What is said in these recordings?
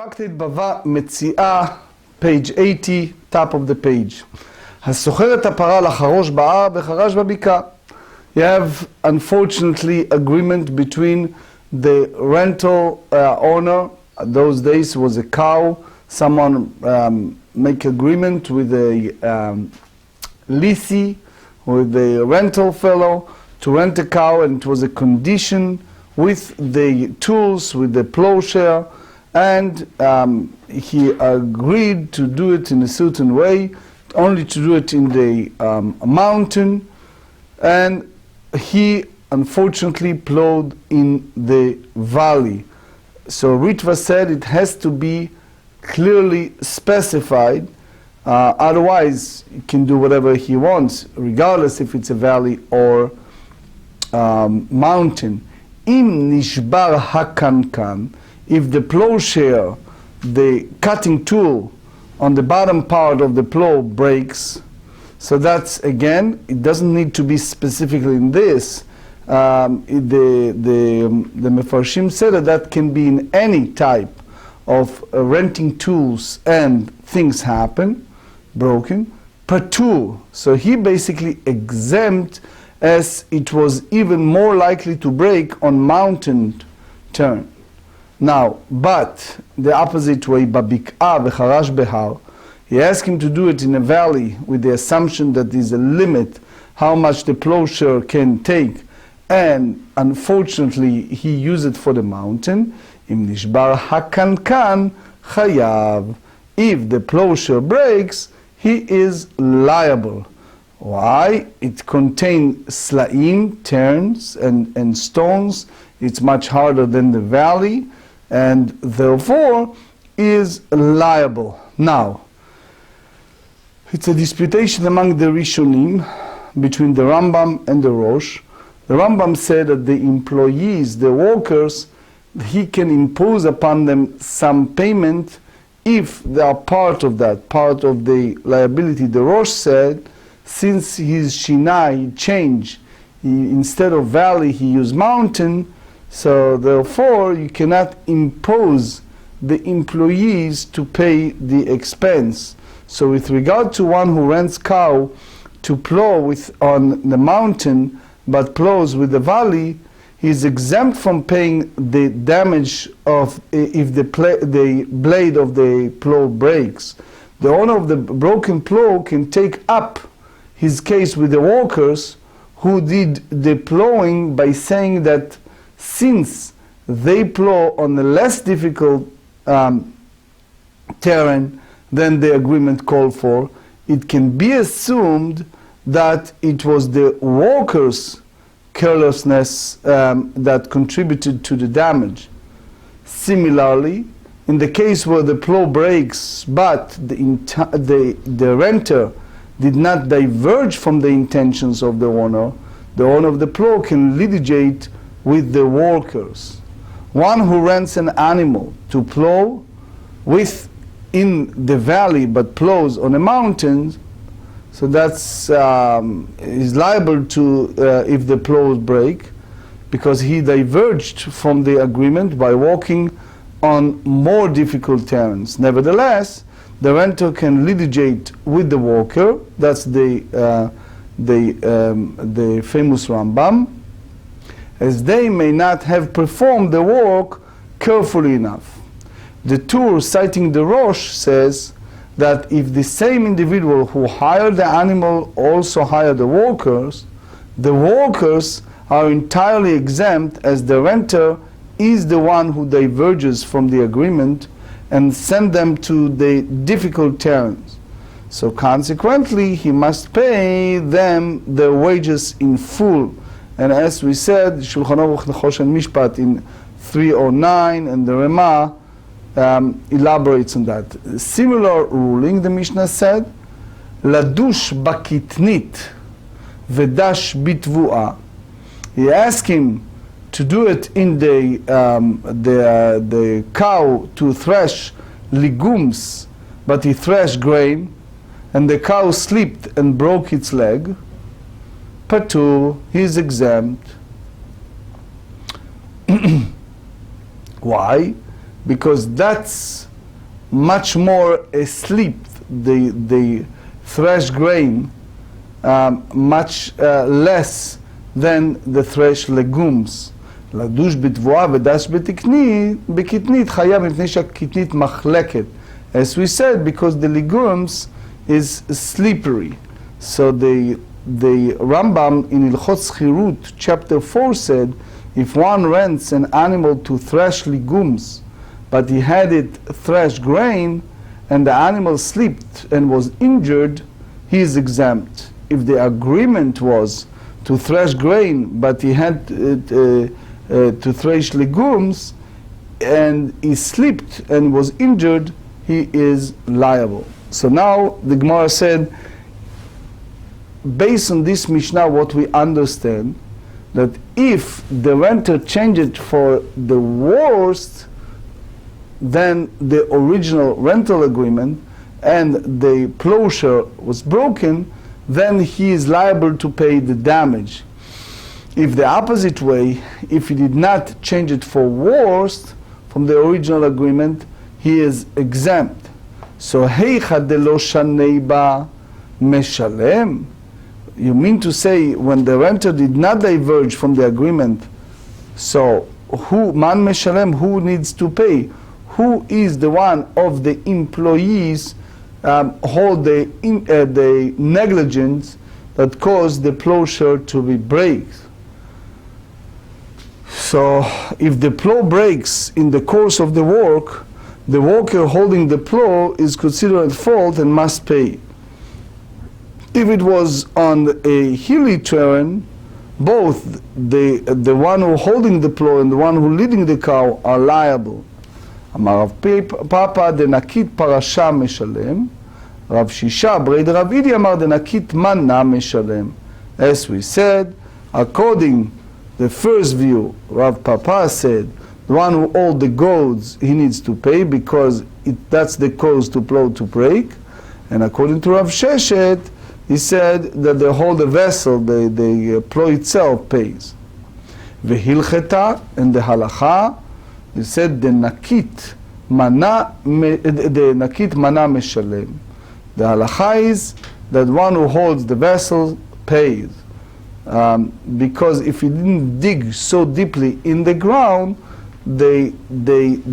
Tractate Bava Metzia, page 80, top of the page. הסוחר את הפרה לחרוש בהר וחרש בבקעה. You have, unfortunately, agreement between the rental owner. Those days was a cow. Someone make agreement with a lessee, with the rental fellow, to rent a cow, and it was a condition with the tools, with the plowshare, and he agreed to do it in a certain way, only to do it in the mountain, and he unfortunately plowed in the valley. So Ritva said it has to be clearly specified, otherwise he can do whatever he wants, regardless if it's a valley or mountain. Im nishbar hakankan, if the plowshare, the cutting tool on the bottom part of the plow breaks, so that's, again, it doesn't need to be specifically in this. The Mefarshim said that can be in any type of renting tools and things happen, broken, patur. So he basically exempt, as it was even more likely to break on mountain turn. Now, but the opposite way, babik'ah v'charash behar, he asked him to do it in a valley with the assumption that there's a limit how much the plowshare can take, and unfortunately he used it for the mountain. Im nishbar hakankan chayav, if the plowshare breaks, he is liable. Why? It contains slaim, turns, and stones. It's much harder than the valley, and therefore is liable. Now, it's a disputation among the Rishonim between the Rambam and the Rosh. The Rambam said that the employees, the workers, he can impose upon them some payment if they are part of that, part of the liability. The Rosh said, since his Shina, he changed, instead of valley he used mountain, so therefore you cannot impose the employees to pay the expense. So with regard to one who rents cow to plow with on the mountain but plows with the valley, he is exempt from paying the damage of if the blade of the plow breaks. The owner of the broken plow can take up his case with the workers who did the plowing by saying that since they plow on a less difficult terrain than the agreement called for, it can be assumed that it was the workers' carelessness that contributed to the damage. Similarly, in the case where the plow breaks but the renter did not diverge from the intentions of the owner of the plow can litigate with the workers. One who rents an animal to plow with in the valley but plows on a mountain, so that's is liable to if the plows break, because he diverged from the agreement by walking on more difficult terrains. Nevertheless, the renter can litigate with the worker. That's the famous Rambam, as they may not have performed the work carefully enough. The Tur, citing the Rosh, says that if the same individual who hired the animal also hired the workers are entirely exempt, as the renter is the one who diverges from the agreement and send them to the difficult terrains. So consequently, he must pay them their wages in full. And as we said, Shulchan Aruch Nechoshen Mishpat in 309, and the Ramah elaborates on that. Similar ruling, the Mishnah said, Ladush bakitnit vedash bitvuah. He asked him to do it in the cow to thresh legumes, but he threshed grain, and the cow slipped and broke its leg. Patur, he is exempt. Why? because that's much more asleep, the thresh grain, much less than the thresh legumes. לדוש בתבואה ודש בקטנית חייב מפני שהקטנית מחלקת. As we said, because the legumes is slippery. So the Rambam in Ilchot Schirut, chapter 4 said, if one rents an animal to thresh legumes, but he had it thresh grain, and the animal slipped and was injured, he is exempt. If the agreement was to thresh grain, but he had to thresh legumes, and he slipped and was injured, he is liable. So now the Gemara said, based on this Mishnah, what we understand, that if the renter changed it for the worst than the original rental agreement, and the plowshare was broken, then he is liable to pay the damage. If the opposite way, if he did not change it for worse from the original agreement, he is exempt. So, heicha delo shanei ba meshalem. You mean to say when the renter did not diverge from the agreement, so who man meshalem, who needs to pay? Who is the one of the employees hold the negligence that caused the plowshare to be break? So if the plow breaks in the course of the work, the worker holding the plow is considered at fault and must pay. If it was on a hilly terrain, both the one who holding the plow and the one who leading the cow are liable. אמר רב פאפא דנקית פרשה משלם, רב שישה ברי דרב אידי אמר דנקית מנה משלם. As we said, according the first view, Rav Papa said, the one who owns the goads, he needs to pay because that's the cause to plow to break. And according to Rav Sheshet, he said that the hold the vessel, the plow itself pays. Vehilcheta, and the halacha, he said the nakit mana meshalem. The halacha is that one who holds the vessel pays. Because if he didn't dig so deeply in the ground, the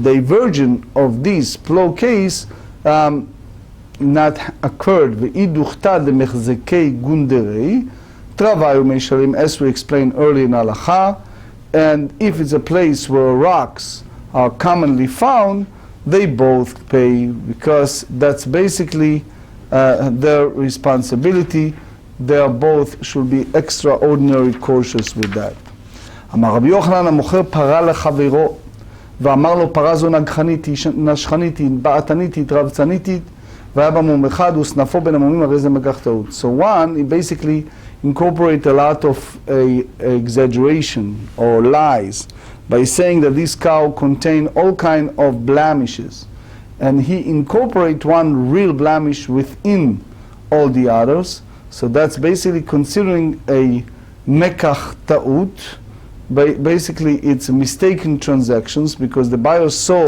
diversion of this plow case not occurred. Ve'iduchta de mechzekei gunderei travayu meshalim, as we explained earlier in halacha. And if it's a place where rocks are commonly found, they both pay, because that's basically their responsibility. They are both should be extraordinary cautious with that. אמר רבי יוחנן המוכר פרה לחברו ואמר לו פרה זו נגחנית, נשכנית, בעתנית, רבצנית, והיה בה מום אחד וסנפו בין המומים, הרי זה מגח טעות. So one, he basically incorporate a lot of exaggeration or lies by saying that this cow contain all kind of blemishes, and he incorporate one real blemish within all the others. So that's basically considering a mekach ta'ut. Basically it's mistaken transactions, because the buyer saw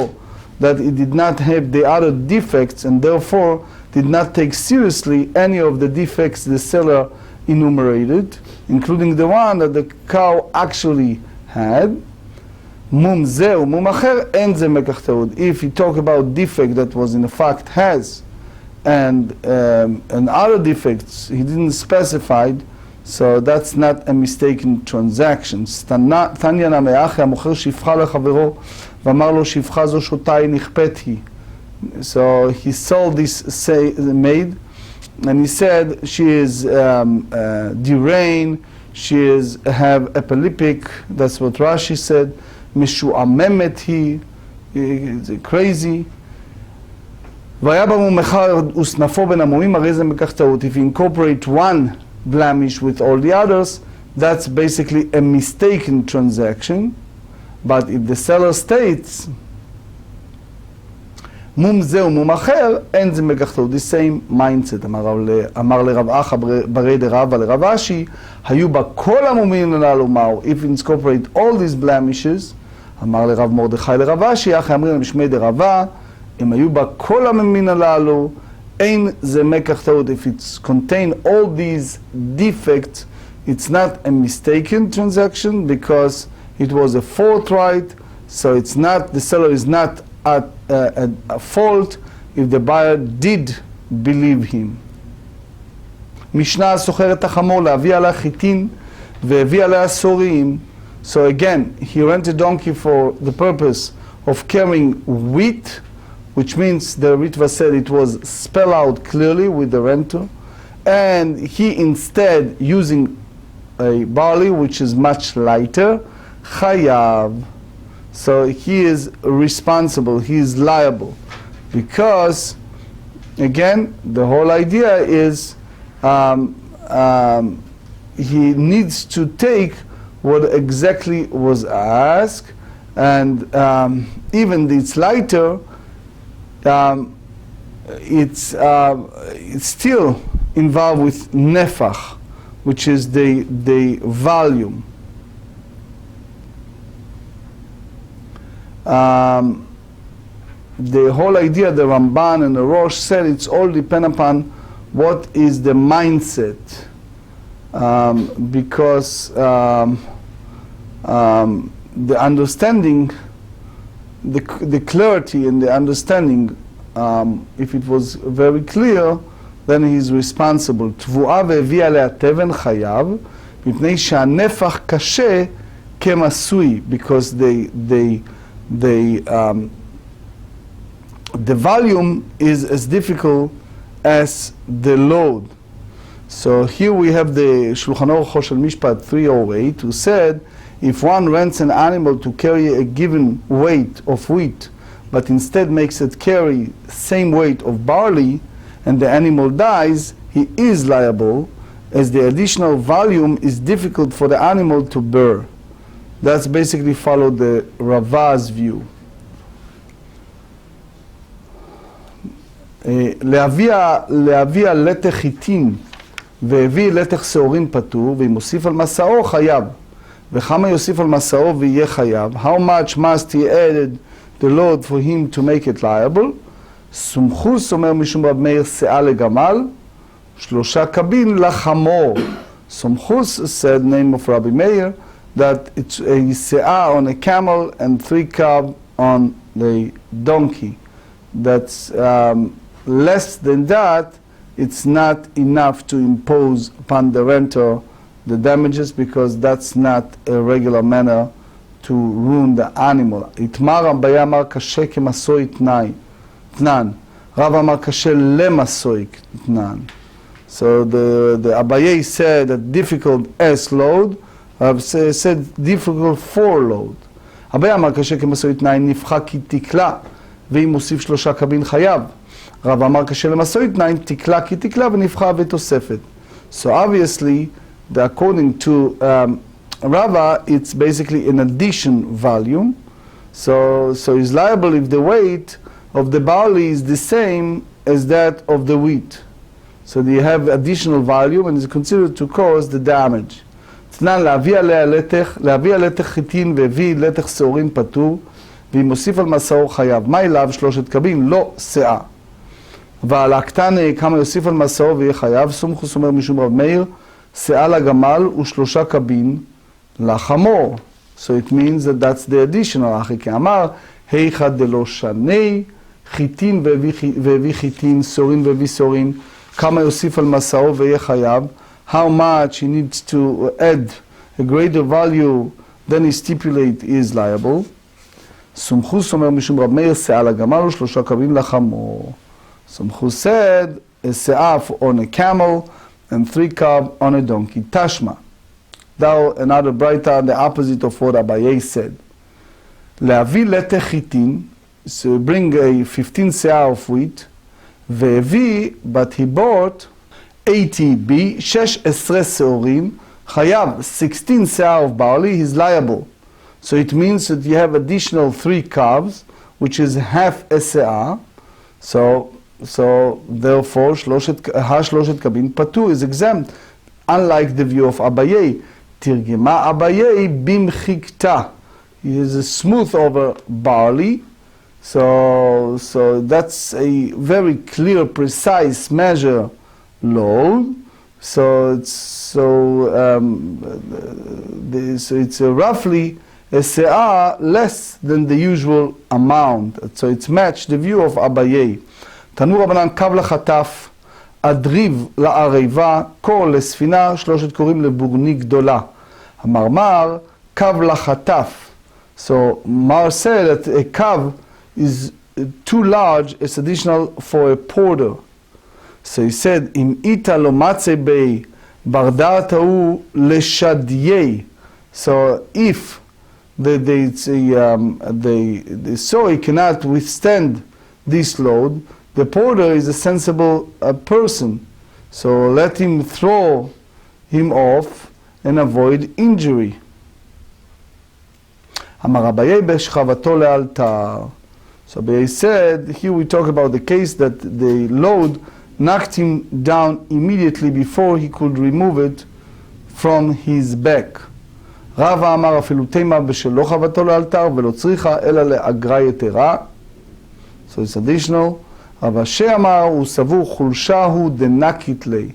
that it did not have the other defects and therefore did not take seriously any of the defects the seller enumerated, including the one that the cow actually had. Mum zeu, mum acher, en ze mekach ta'ut. If you talk about defect that was in fact has, and other defects he didn't specify, so that's not a mistaken transaction. תניא נמי אחי המוכר שפחה לחברו ואמר לו שפחה זו שותה היא נכפת היא. So he sold this maid, and he said she is deranged, she is have epileptic, that's what Rashi said, משועממת היא, crazy. והיה במום אחד וסנפו בין המומים, הרי זה מקח טעות. If you incorporate one blemish with all the others, that's basically a mistaken transaction. But if the seller states מום זה ומום אחר, אין זה מקח טעות. The same mindset. אמר לרב אחא ברי דרבא לרב אשי, היו בה כל המומים הללו מהו. If you incorporate all these blemishes, אמר לרב מרדכי לרב אשי, אחי אמרים למשמי דרבא, אם היו בה כל הממין הללו, אין זה מקח טעות. If it's contain all these defects, it's not a mistaken transaction because it was a forthright, so it's not, the seller is not at a fault if the buyer did believe him. משנה סוחר את החמור להביא עליה חיטין והביא עליה סורים. So again, he rented a donkey for the purpose of carrying wheat, which means the Ritva said it was spelled out clearly with the renter, and he instead using a barley which is much lighter, chayav. So he is responsible, he is liable, because again the whole idea is he needs to take what exactly was asked, and even if it's lighter, it's still involved with nefach, which is the volume. The whole idea, the Ramban and the Rosh said, it's all depend upon what is the mindset, because the understanding, the clarity in the understanding, if it was very clear, then he is responsible. תבואה והביא עליה תבן חייב, מפני שהנפח קשה כמסוי, because the volume is as difficult as the load. So here we have the Shulchan Aruch Shel Mishpat 308, who said, if one rents an animal to carry a given weight of wheat, but instead makes it carry same weight of barley, and the animal dies, he is liable, as the additional volume is difficult for the animal to bear. That's basically follow the Rava's view. להביא לתך חיטין והביא לתך שעורין פטור, ואם מוסיף על מסעו חייב, וכמה יוסיף על מסעו ויהיה חייב, how much must he add the load for him to make it liable? סומכוס אומר משום רב מאיר שאה לגמל, 3 קבין לחמור. סומכוס said, name of Rabbi Meir, that it's a שאה on a camel and 3 cab on the donkey. That's less than that, it's not enough to impose upon the renter the damages, because that's not a regular manner to ruin the animal. התמר אביי אמר קשה כמסוי תנן, רב אמר קשה למסוי תנן. So the Abaye said that difficult as load, Rav said difficult for load. אביי אמר קשה כמסוי תנן, נפחה כי תקלה, ואם מוסיף 3 קבין חייב. רב אמר קשה למסוי תנן, תקלה כי תקלה ונפחה ותוספת. So obviously, according to Rava, it's basically an addition volume. So he's liable if the weight of the barley is the same as that of the wheat. So you have additional volume and it's considered to cause the damage. תנן להביא עליה לתך חיטין והביא לתך שעורין פטור, ואם מוסיף על מסעו חייב. מה אליו 3 קבין? לא שאה. ועל הקטן כמה יוסיף על מסעו ויהיה חייב, סומכוס אומר משום רב מאיר, שאה לגמל ו3 קבין לחמור. So it means that that's the additional. אחי כאמר, היכא דלא שני, חיטין והביא חיטין, שורין והביא שורין, כמה יוסיף על מסעו ויהיה חייב. How much he needs to add a greater value than he stipulate is liable. סומכוס אומר משום רב מאיר, שאה לגמל ו3 קבין לחמור. Sumchus said, a se'af on a camel and 3 cab on a donkey. Tashma. Thou, another braita, the opposite of what Abaye said. Le'avi letech chitin, so bring a 15 se'ah of wheat, ve'evi, but he bought 80 b, 16 se'orim, chayav, 16 se'ah of barley, he's liable. So it means that you have additional 3 calves, which is half a se'ah. So therefore, ha-3 קבין פטור is exempt, unlike the view of Abaye. תרגמה Abaye במחיקתה. He is a smooth over barley, So that's a very clear, precise measure load. So it's roughly a se'ah less than the usual amount. So it's matched the view of Abaye. תנו רבנן קו לחטף, אדריב לערבה, קור לספינה, שלושת קוראים לבורני גדולה. המרמר, קו לחטף. So Mar said that a kav is too large, it's additional for a porter. So he said, Im ita lo matze bei bardartau leshadye. So if the soy cannot withstand this load, the porter is a sensible person. So let him throw him off and avoid injury. Amar Abaye b'shchavato le'altar. So Abaye said, here we talk about the case that the load knocked him down immediately before he could remove it from his back. Rava אמר אפילו תימה בשלא חבטו לאלתר ולא צריכה אלא לאגרה יתרה. So it's additional. Rav Ashi אמר הוא סבור חולשה הוא דנקית לי.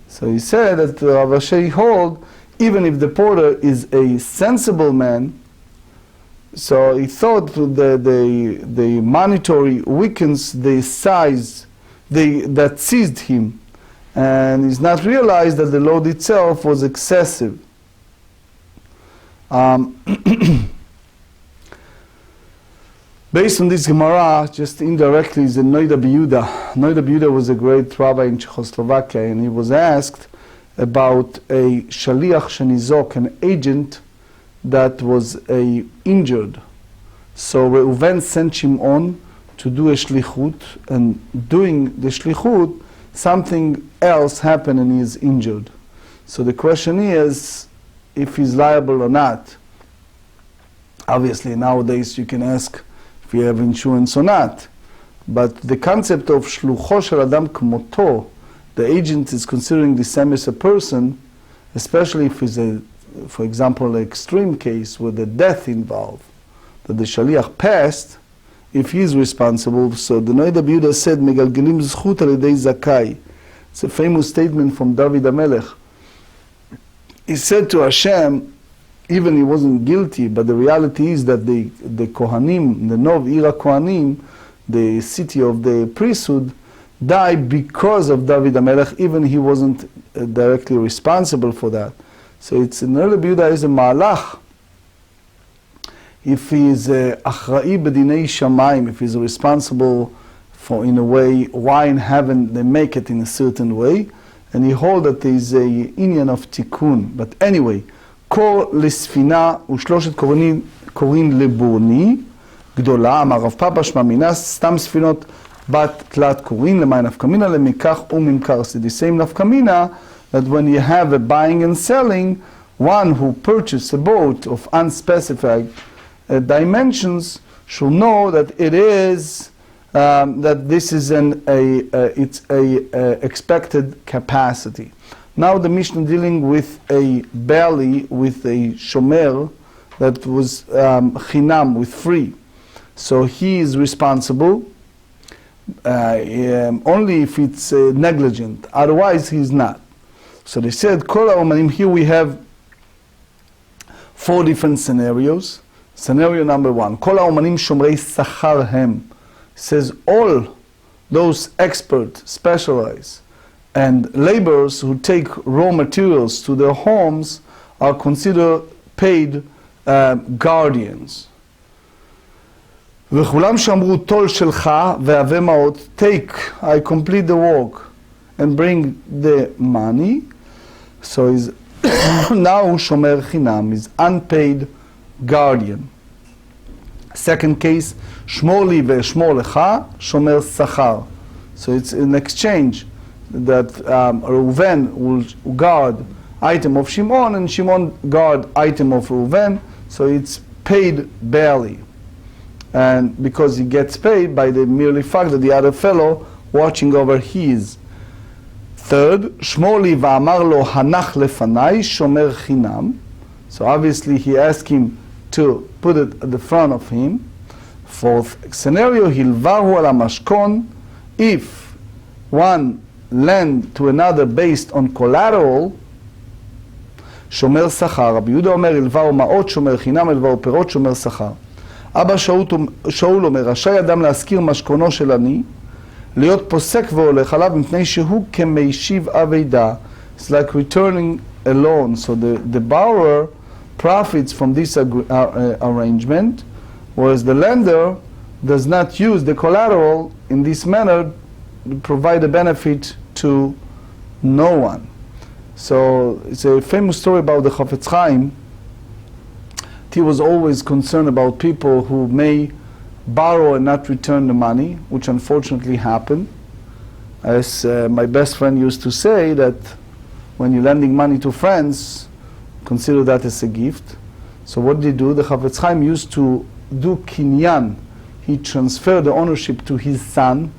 So he said that Rav Ashi hold, even if the porter is a sensible man, so he thought the monetary weakens the size that seized him, and he's not realized that the load itself was excessive. Based on this Gemara, just indirectly, is the Noam Elimelch. Noam Elimelch was a great rabbi in Czechoslovakia, and he was asked about a shaliach shenizok, an agent that was injured. So Reuven sent Shimon to do a shlichut, and doing the shlichut, something else happened and he is injured. So the question is, if he's liable or not. Obviously nowadays you can ask if you have insurance or not. But the concept of shlucho shel adam kmoto, the agent is considering the same as a person, especially if it's for example, an extreme case with a death involved, that the shaliach passed, if he is responsible. So the Noam Elimelch said, "Megalgelim zchut al yedei zakai." It's a famous statement from David HaMelech. He said to Hashem, even he wasn't guilty, but the reality is that the Kohanim, the Nov Ira Kohanim, the city of the priesthood, died because of David HaMelech, even he wasn't directly responsible for that. So it's Noam Elimelch is a malach. If he is achrai b'dinei shamayim, if he's responsible for, in a way, why in heaven they make it in a certain way, and he hold that there is a inyan of tikkun. But anyway, kor lesfina ושלושת קוראים לבורני גדולה, אמר רב פאפא שמע מינס, סתם ספינות בת תלת קוראים, למאי נפקא מינה למיקח וממכר. So the same nafka mina, that when you have a buying and selling, one who purchased a boat of unspecified dimensions should know that it is that this is it's a expected capacity. Now the Mishnah dealing with a belly, with a shomer that was chinam, with free. So he is responsible only if it's negligent. Otherwise he is not. So they said, Kol ha'omanim, here we have 4 different scenarios. Scenario number 1, Kol ha'omanim shomrei sachar hem. Says all those experts, specialized, and laborers who take raw materials to their homes are considered paid guardians. וכולם שאמרו תול שלך והווה מעות, take, I complete the work and bring the money. So he's now shomer chinam, is unpaid guardian. Second case, שמור לי ואשמור לך, shomer sachar. So it's an exchange that Reuven will guard item of Shimon and Shimon guard item of Reuven. So it's paid barely. And because he gets paid by the merely fact that the other fellow watching over his. Third, שמור לי ואמר לו הנח לפניי, shomer chinam. So obviously he asked him to put it at the front of him. Fourth scenario, hilvahu al mashkon, if one lend to another based on collateral, shomer sachar. Rabbi Yehuda omer, hilvahu ma'ot shomer chinam, hilvahu perot shomer sachar. אבא שאול אומר, רשאי אדם להזכיר משכונו של עני, להיות פוסק והולך עליו מפני שהוא כמשיב אבידה. It's like returning a loan. So the borrower profits from this arrangement, whereas the lender does not use the collateral in this manner to provide a benefit to no one. So it's a famous story about the Chafetz Chaim. He was always concerned about people who may borrow and not return the money, which unfortunately happened. As my best friend used to say, that when you're lending money to friends, consider that as a gift. So what did he do? The Chafetz Chaim used to do kinyan. He transferred the ownership to his son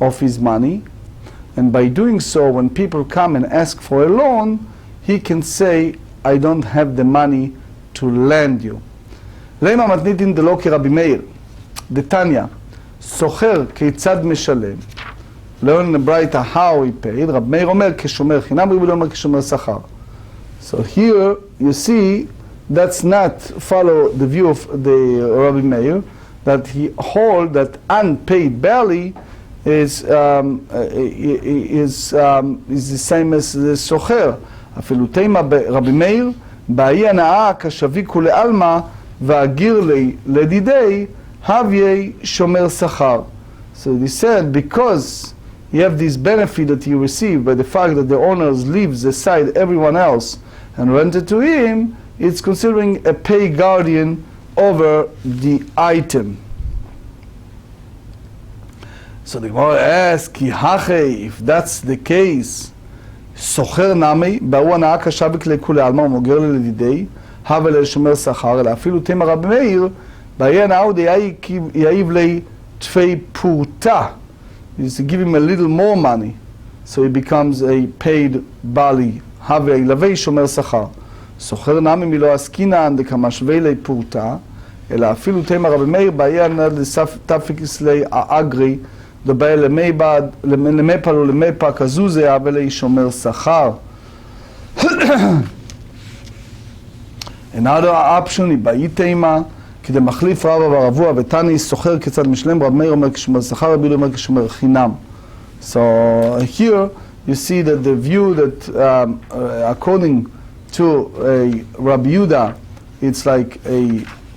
of his money, and by doing so, when people come and ask for a loan, he can say, I don't have the money to lend you. למה מתניתין דלא כרבי מאיר, דתניא, סוחר כיצד משלם, לא נברייתא how he paid, רבי מאיר אומר כשומר חינם, רבי מאיר אומר כשומר שכר. So here you see that's not follow the view of the Rabbi Meir, that he hold that unpaid barely is the same as the סוחר. אפילו תימא רבי מאיר, בהיא הנאה כשבי כולי עלמא והגיר לדידי הוויה שומר שכר. So they said, because you have this benefit that you receive by the fact that the owners leaves aside everyone else and rent it to him, it's considering a pay guardian over the item. So the Gemara asks, כי הכי, if that's the case, סוחר נמי, בהוא הנאה קשה בכלי כולי עלמא ומוגר לדידי, הווה לשומר שכר, אלא אפילו תימא רבי מאיר, בהיא הנאה עוד יעיב לי תפי פורטה. You give him a little more money, so he becomes a paid bali. הווה ילווה שומר שכר. סוחר נמי מלא עסקינן דקמשווה לי פורטה, אלא אפילו תימא רבי מאיר, בהיא הנאה תפיקס לי האגרי, דבר למפל או למפה כזו זה אבל שומר שכר. Another option היא באית אימה, כדי מחליף רבא ורבוע ותני סוחר כצד משלם, רב מאיר אומר כשומר שכר, רבי אומר כשומר חינם. So here you see that the view that according to Rabbi Yehuda, it's like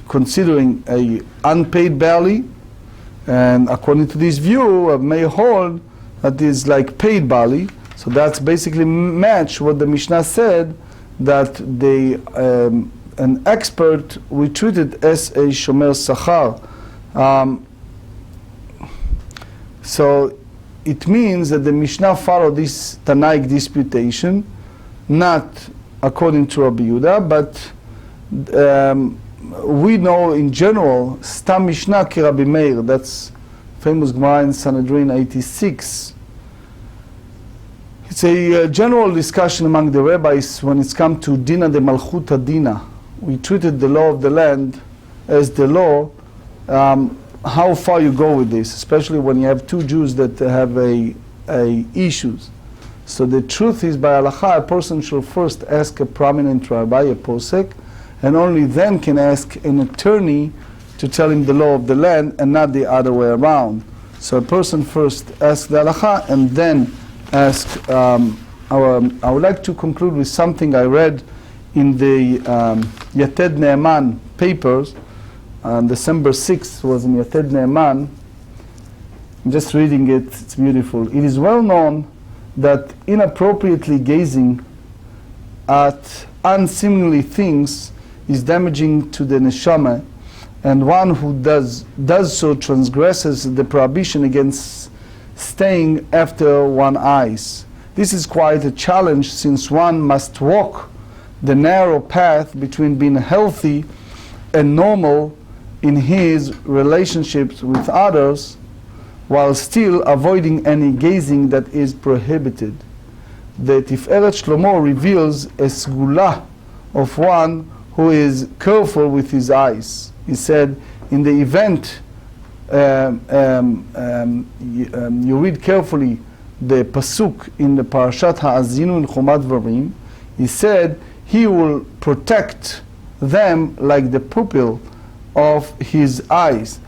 considering a unpaid barley, and according to this view, may hold that is like paid barley. So that's basically match what the Mishnah said, that an expert we treated as a shomer sachar. So it means that the Mishnah followed this Tanaic disputation, not according to Rabbi Yehuda, but we know in general, Stam Mishnah ki Rabbi Meir, that's famous Gemarrah in Sanhedrin 86. It's a general discussion among the rabbis when it's come to Dina de Malchuta Dina. We treated the law of the land as the law. How far you go with this, especially when you have two Jews that have a issues. So the truth is, by halacha, a person should first ask a prominent rabbi, a posek, and only then can ask an attorney to tell him the law of the land, and not the other way around. So a person first asks the halacha and then ask I would like to conclude with something I read in the Yated Ne'eman papers. On December 6th was in Yated Ne'eman. I'm just reading it, it's beautiful. It is well known that inappropriately gazing at unseemly things is damaging to the neshama, and one who does so transgresses the prohibition against staying after one's eyes. This is quite a challenge, since one must walk the narrow path between being healthy and normal in his relationships with others, while still avoiding any gazing that is prohibited. The Tiferet Shlomo reveals a sgula of one who is careful with his eyes. He said, in the event you read carefully the pasuk in the Parashat Ha'azinu in Chomat Dvarim, he said he will protect them like the pupil of his eyes.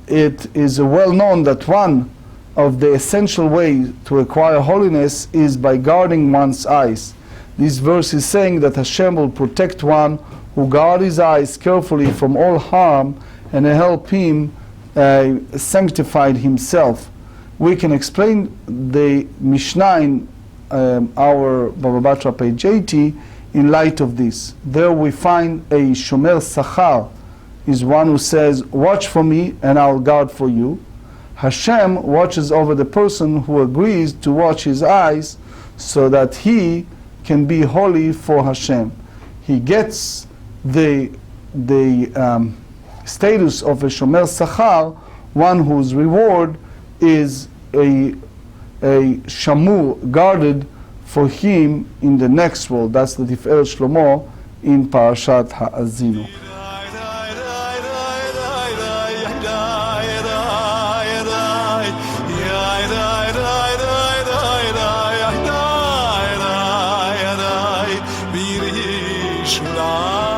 It is well known that one of the essential ways to acquire holiness is by guarding one's eyes. This verse is saying that Hashem will protect one who guards his eyes carefully from all harm and help him sanctify himself. We can explain the Mishnah in our Bava Batra page 80 in light of this. There we find a Shomer Sachar is one who says, watch for me and I'll guard for you. Hashem watches over the person who agrees to watch his eyes so that he can be holy for Hashem. He gets the status of a Shomer Sachar, one whose reward is a Shamur guarded for him in the next world. That's the Tiferet Shlomo in Parashat Ha'azinu. Shula